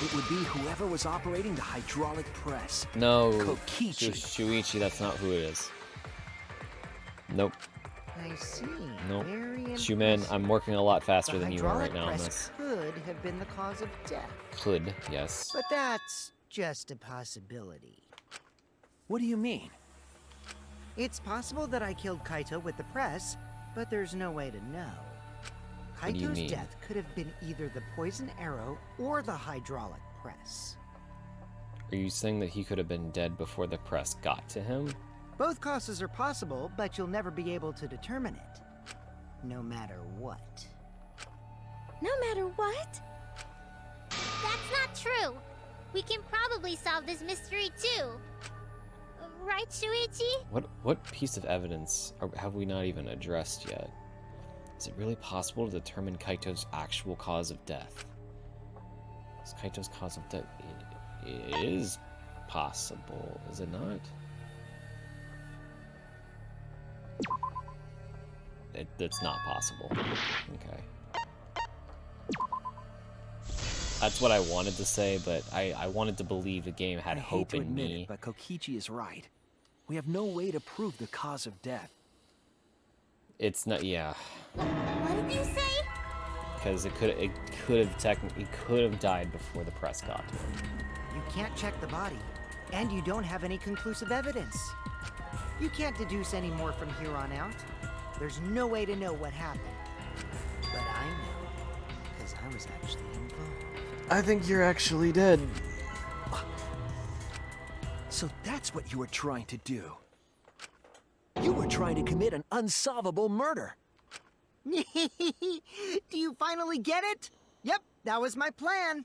It would be whoever was operating the hydraulic press. No, Kokichi. Shuichi, that's not who it is. Nope. I see. Nope. Very Shuman, impressive. I'm working a lot faster The than you are right hydraulic now on press this. could have been the cause of death. Could, yes. But that's just a possibility. What do you mean? It's possible that I killed Kaito with the press, but there's no way to know. What do you Kaito's mean? death could have been either the poison arrow or the hydraulic press. Are you saying that he could have been dead before the press got to him? Both causes are possible, but you'll never be able to determine it. No matter what. No matter what? That's not true. We can probably solve this mystery too. Right, Shuichi? What piece of evidence have we not even addressed yet? Is it really possible to determine Kaito's actual cause of death? Is Kaito's cause of death? It is possible, is it not? It's not possible. Okay. That's what I wanted to say, but I wanted to believe the game had I hate hope to in admit me. it, but Kokichi is right. We have no way to prove the cause of death. It's not, yeah, What did you say? because it could have died before the press got to him. You can't check the body, and you don't have any conclusive evidence. You can't deduce any more from here on out. There's no way to know what happened. But I know, because I was actually involved. I think you're actually dead. So that's what you were trying to do. You were trying to commit an unsolvable murder. Do you finally get it? Yep, that was my plan.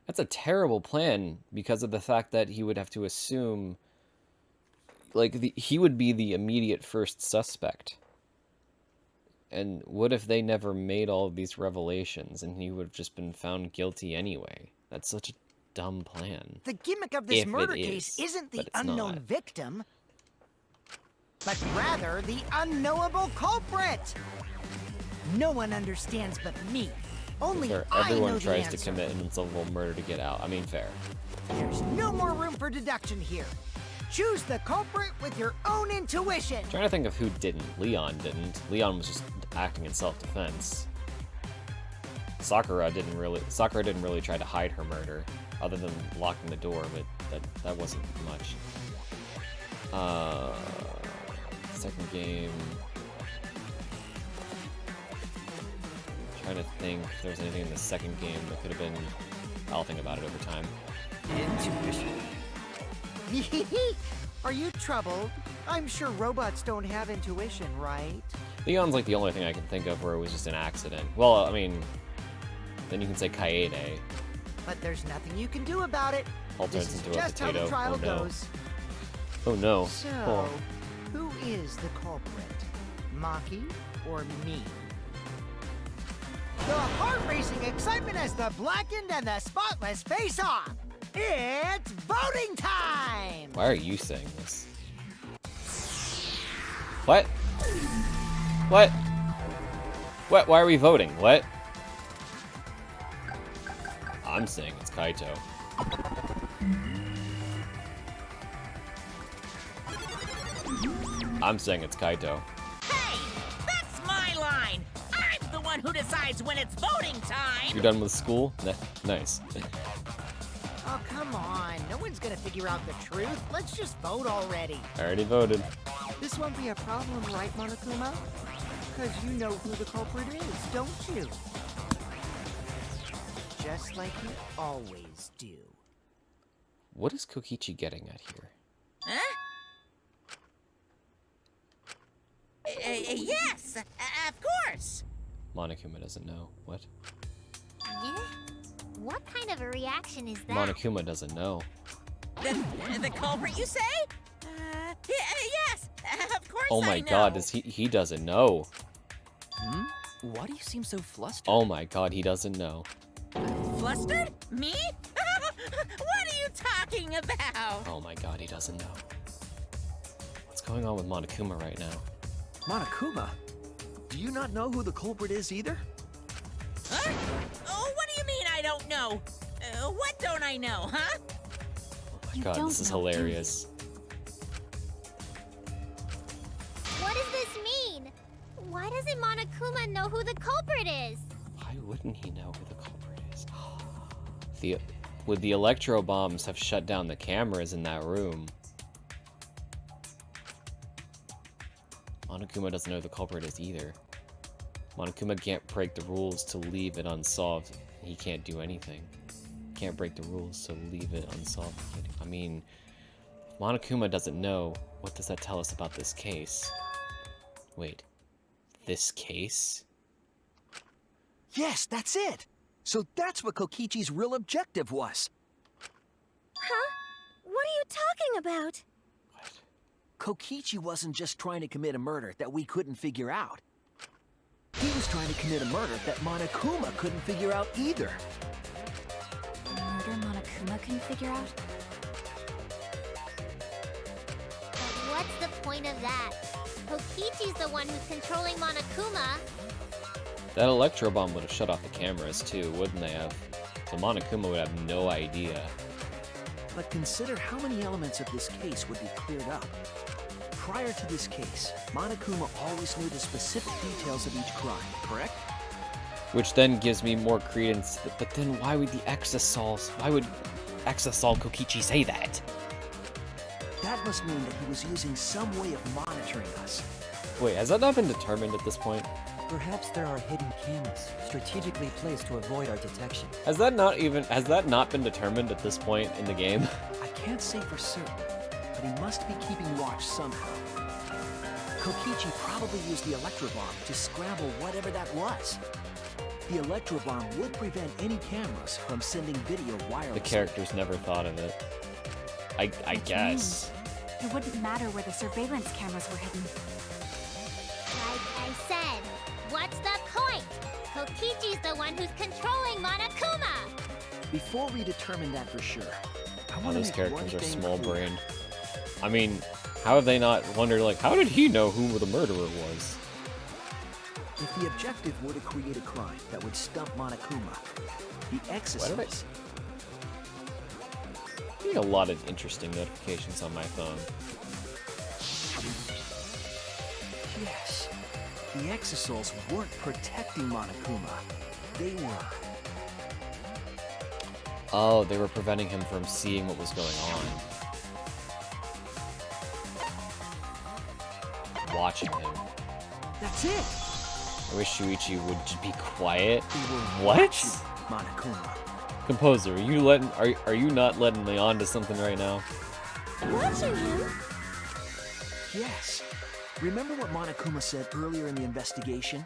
That's a terrible plan because of the fact that he would have to assume, like, he would be the immediate first suspect. And what if they never made all of these revelations and he would have just been found guilty anyway? That's such a dumb plan. The gimmick of this If it murder is, case isn't the but it's unknown not. victim, but rather the unknowable culprit. No one understands but me. Only Fair. I know Everyone the tries answer. to commit an unsolvable murder to get out. I mean, fair. There's no more room for deduction here. Choose the culprit with your own intuition. Trying to think of who didn't. Leon didn't. Leon was just acting in self-defense. Sakura didn't really try to hide her murder, other than locking the door, but that wasn't much. Second game. Trying to think if there was anything in the second game that could have been. I'll think about it over time. Intuition. Are you troubled? I'm sure robots don't have intuition, right? Leon's like the only thing I can think of where it was just an accident. Well, I mean, then you can say Kaede. But there's nothing you can do about it. All This turns is into a just how potato. the trial Oh no. goes. Oh no. So, Oh. who is the culprit? Maki or me? The heart-racing excitement as the blackened and the spotless face off. It's voting time! Why are you saying this? What? What? What? Why are we voting? What? I'm saying it's Kaito. I'm saying it's Kaito. Hey, that's my line. I'm the one who decides when it's voting time. You're done with school? Nice. Oh, come on. No one's gonna figure out the truth. Let's just vote already. I already voted. This won't be a problem, right, Monokuma? Because you know who the culprit is, don't you? Just like you always do. What is Kokichi getting at here? Huh? Yes, of course. Monokuma doesn't know. What? Yeah? What kind of a reaction is that? Monokuma doesn't know. The culprit, you say? Yes, of course Oh I my know. god, he doesn't know. Why do you seem so flustered? Oh my god, he doesn't know. Flustered? Me? What are you talking about? Oh my god, he doesn't know. What's going on with Monokuma right now? Monokuma, do you not know who the culprit is either? Huh? Oh, what do you don't know? What don't I know, huh? Oh my You god, don't this is know, do you? hilarious. What does this mean? Why doesn't Monokuma know who the culprit is? Why wouldn't he know who the culprit is? Would the electro bombs have shut down the cameras in that room? Monokuma doesn't know who the culprit is either. Monokuma can't break the rules to leave it unsolved. He can't do anything. Can't break the rules, so leave it unsolved. I mean, if Monokuma doesn't know, what does that tell us about this case? Wait, this case? Yes, that's it. So that's what Kokichi's real objective was. Huh? What are you talking about? What? Kokichi wasn't just trying to commit a murder that we couldn't figure out. He was trying to commit a murder that Monokuma couldn't figure out either. A murder Monokuma couldn't figure out? But what's the point of that? Kokichi's the one who's controlling Monokuma. That electro bomb would have shut off the cameras too, wouldn't they have? So Monokuma would have no idea. But consider how many elements of this case would be cleared up. Prior to this case, Monokuma always knew the specific details of each crime, correct? Which then gives me more credence. But then why would the Exasols? Why would Exasol Kokichi say that? That must mean that he was using some way of monitoring us. Wait, has that not been determined at this point? Perhaps there are hidden cameras strategically placed to avoid our detection. Has that not been determined at this point in the game? I can't say for certain, but he must be keeping watch somehow. Kokichi probably used the electrobomb to scramble whatever that was. The electrobomb would prevent any cameras from sending video wirelessly. The characters never thought of it. I Which guess. means it wouldn't matter where the surveillance cameras were hidden. Like I said, what's the point? Kokichi's the one who's controlling Monokuma. Before we determine that for sure, I Oh, want to those make characters one are thing small clear. brained. I mean, how have they not wondered, like, how did he know who the murderer was? If the objective were to create a crime that would stump Monokuma, the Exasols, I get a lot of interesting notifications on my phone. yes, the Exasols weren't protecting Monokuma. They were. Oh, they were preventing him from seeing what was going on. Watching him. That's it. I wish Shuichi would just be quiet. They were What? watching Monokuma. Composer, are you not letting me on to something right now? Watching him? Yes. Remember what Monokuma said earlier in the investigation?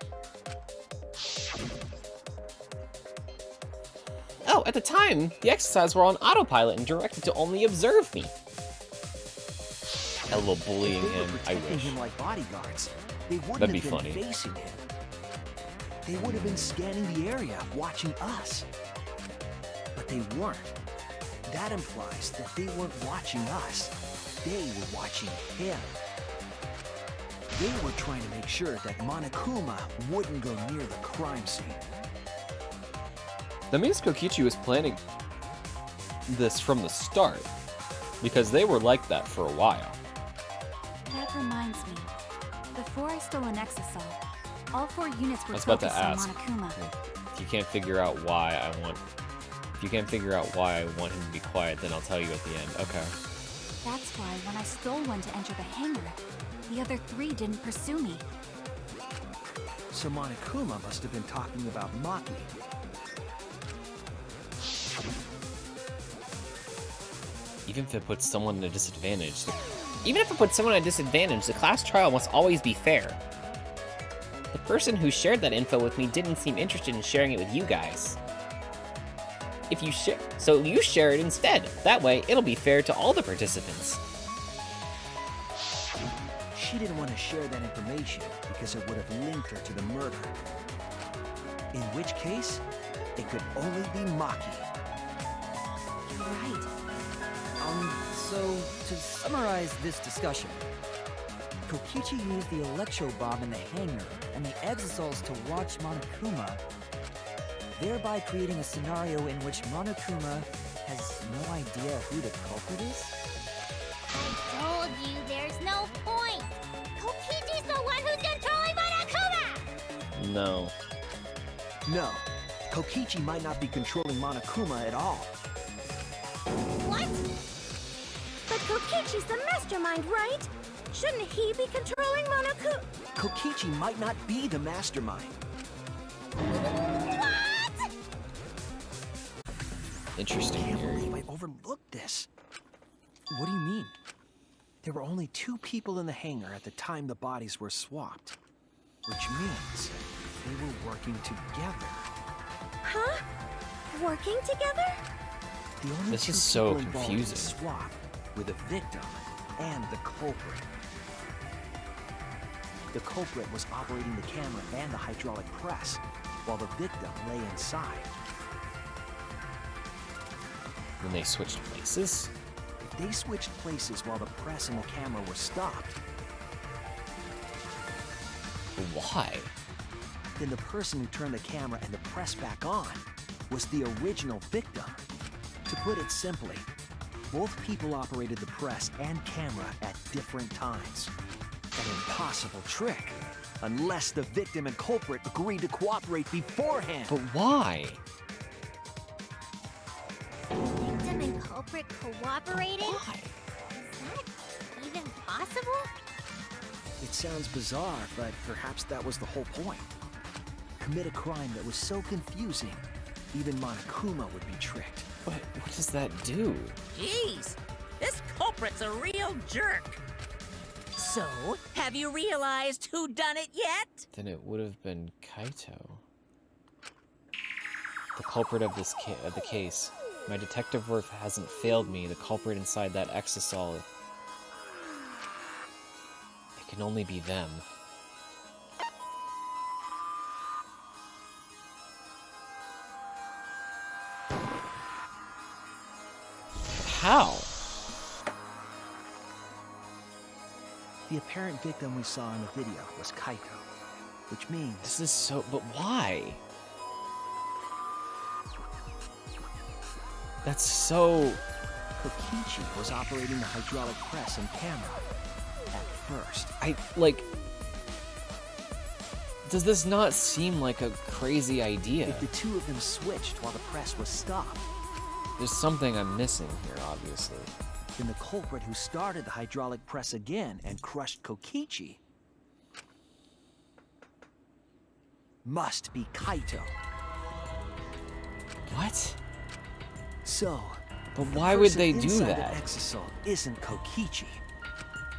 Oh, at the time, the exercises were on autopilot and directed to only observe me. Hello, bullying If they were him. I protecting wish. him like bodyguards, they wouldn't That'd be have been funny. facing him. They would have been scanning the area, watching us. But they weren't. That implies that they weren't watching us. They were watching him. They were trying to make sure that Monokuma wouldn't go near the crime scene. That means Kokichi was planning this from the start, because they were like that for a while. That reminds me. Before I stole an Exasol, all 4 units were I was about to focused on ask. Monokuma. If you can't figure out why I want him to be quiet, then I'll tell you at the end. Okay. That's why when I stole one to enter the hangar, the other 3 didn't pursue me. So Monokuma must have been talking about Maki. Even if it puts someone at a disadvantage, the class trial must always be fair. The person who shared that info with me didn't seem interested in sharing it with you guys. So you share it instead. That way, it'll be fair to all the participants. She didn't want to share that information because it would have linked her to the murder. In which case, it could only be Maki. You're right. So, to summarize this discussion, Kokichi used the electro bomb in the hangar and the Exasols to watch Monokuma. thereby creating a scenario in which Monokuma has no idea who the culprit is? I told you there's no point. Kokichi's the one who's controlling Monokuma! No. No, Kokichi might not be controlling Monokuma at all. What? But Kokichi's the mastermind, right? Shouldn't he be controlling Monokuma? Kokichi might not be the mastermind. What? Interesting I can't theory. believe I overlooked this. What do you mean? There were only 2 people in the hangar at the time the bodies were swapped, which means they were working together. Huh? Working together? The only This 2 is so people involved in the confusing. swap were the victim and the culprit. The culprit was operating the camera and the hydraulic press, while the victim lay inside. When they switched places? If they switched places while the press and the camera were stopped, Why? then the person who turned the camera and the press back on was the original victim. To put it simply, both people operated the press and camera at different times. An impossible trick, unless the victim and culprit agreed to cooperate beforehand. But why? Victim and culprit cooperating? Why? Is that even possible? It sounds bizarre, but perhaps that was the whole point. Commit a crime that was so confusing, even Monokuma would be tricked. But what does that do? Jeez, this culprit's a real jerk. So, have you realized who done it yet? Then it would have been Kaito. The culprit of this of the case. My detective work hasn't failed me. The culprit inside that exisal. It can only be them. How? The apparent victim we saw in the video was Kaito, which means This is so... But why? That's so... Kokichi was operating the hydraulic press and camera at first. like... Does this not seem like a crazy idea? If the 2 of them switched while the press was stopped, There's something I'm missing here, obviously. then the culprit who started the hydraulic press again and crushed Kokichi must be Kaito. What? So, But the why would person they do inside that? The exisal isn't Kokichi.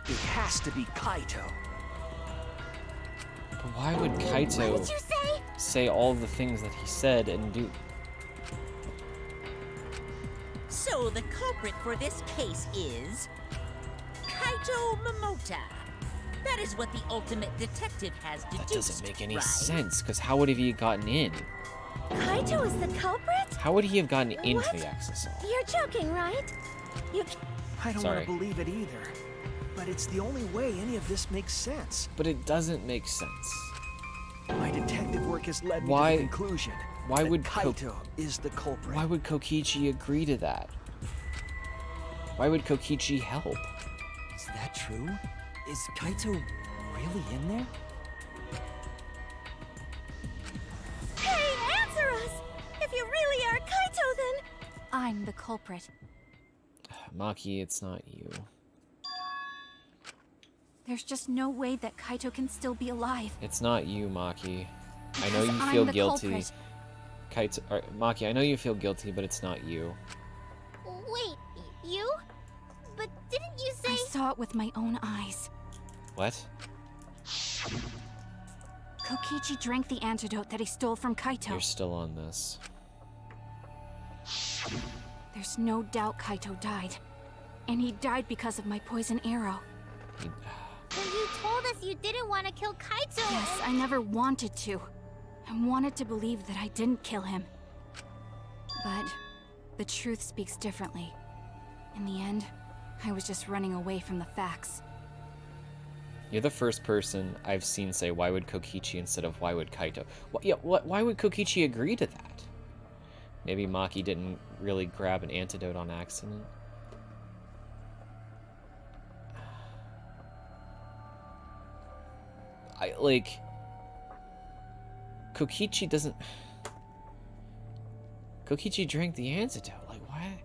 It has to be Kaito. But why would What did Kaito you say? say all the things that he said and do... So the culprit for this case is Kaito Momota. That is what the ultimate detective has deduced, That doesn't make any right? sense, because how would he have gotten in? Kaito is the culprit? How would he have gotten into What? the exisal? You're joking, right? You I don't Sorry. want to believe it either. But it's the only way any of this makes sense. But it doesn't make sense. My detective work has led me Why- to the conclusion why that would Kaito is the culprit. Why would Kokichi agree to that? Why would Kokichi help? Is that true? Is Kaito really in there? Hey, answer us! If you really are Kaito, then I'm the culprit. Maki, it's not you. There's just no way that Kaito can still be alive. It's not you, Maki. I know Because you I'm feel the guilty. culprit. Kaito, Maki, I know you feel guilty, but it's not you. Wait, you? But didn't you say... I saw it with my own eyes. What? Kokichi drank the antidote that he stole from Kaito. You're still on this. There's no doubt Kaito died. And he died because of my poison arrow. He- Well, you told us you didn't want to kill Kaito. Yes, I never wanted to. I wanted to believe that I didn't kill him. But the truth speaks differently. In the end, I was just running away from the facts. You're the first person I've seen say, why would Kokichi instead of why would Kaito? Why would Kokichi agree to that? Maybe Maki didn't really grab an antidote on accident. Kokichi doesn't... Kokichi drank the antidote. Like, why?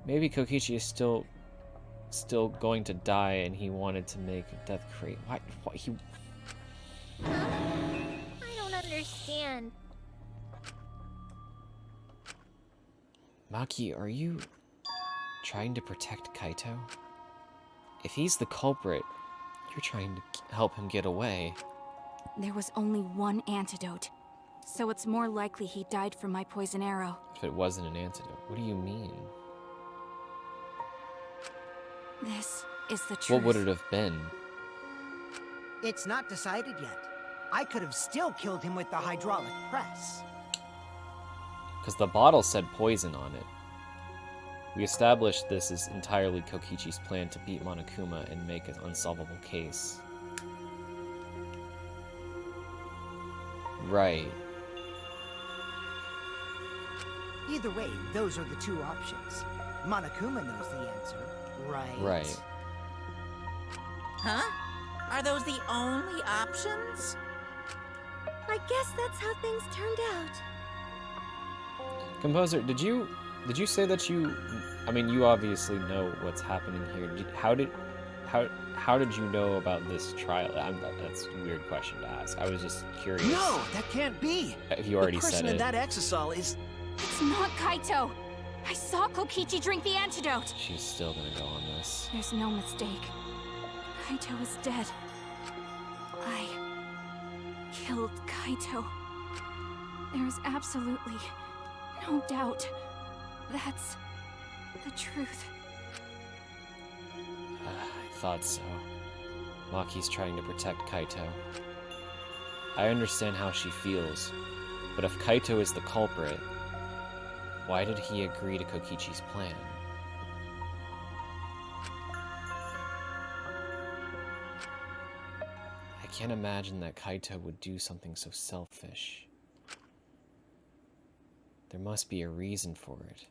Maybe Kokichi is still going to die, and he wanted to make Death Crate. Why he... I don't understand. Maki, are you trying to protect Kaito? If he's the culprit, you're trying to help him get away. There was only one antidote, so it's more likely he died from my poison arrow. If it wasn't an antidote, what do you mean? This is the truth. What would it have been? It's not decided yet. I could have still killed him with the hydraulic press. Because the bottle said poison on it. We established this is entirely Kokichi's plan to beat Monokuma and make an unsolvable case. Right. Either way, those are the two options. Monokuma knows the answer, right? Right. Huh? Are those the only options? I guess that's how things turned out. Composer, did you say that you... I mean, you obviously know what's happening here. How did you know about this trial? That's a weird question to ask. I was just curious. No, that can't be. If you already the person said in it. that exisal is... It's not Kaito! I saw Kokichi drink the antidote! She's still gonna go on this. There's no mistake. Kaito is dead. I killed Kaito. There is absolutely no doubt. That's the truth. I thought so. Maki's trying to protect Kaito. I understand how she feels, but if Kaito is the culprit, why did he agree to Kokichi's plan? I can't imagine that Kaito would do something so selfish. There must be a reason for it.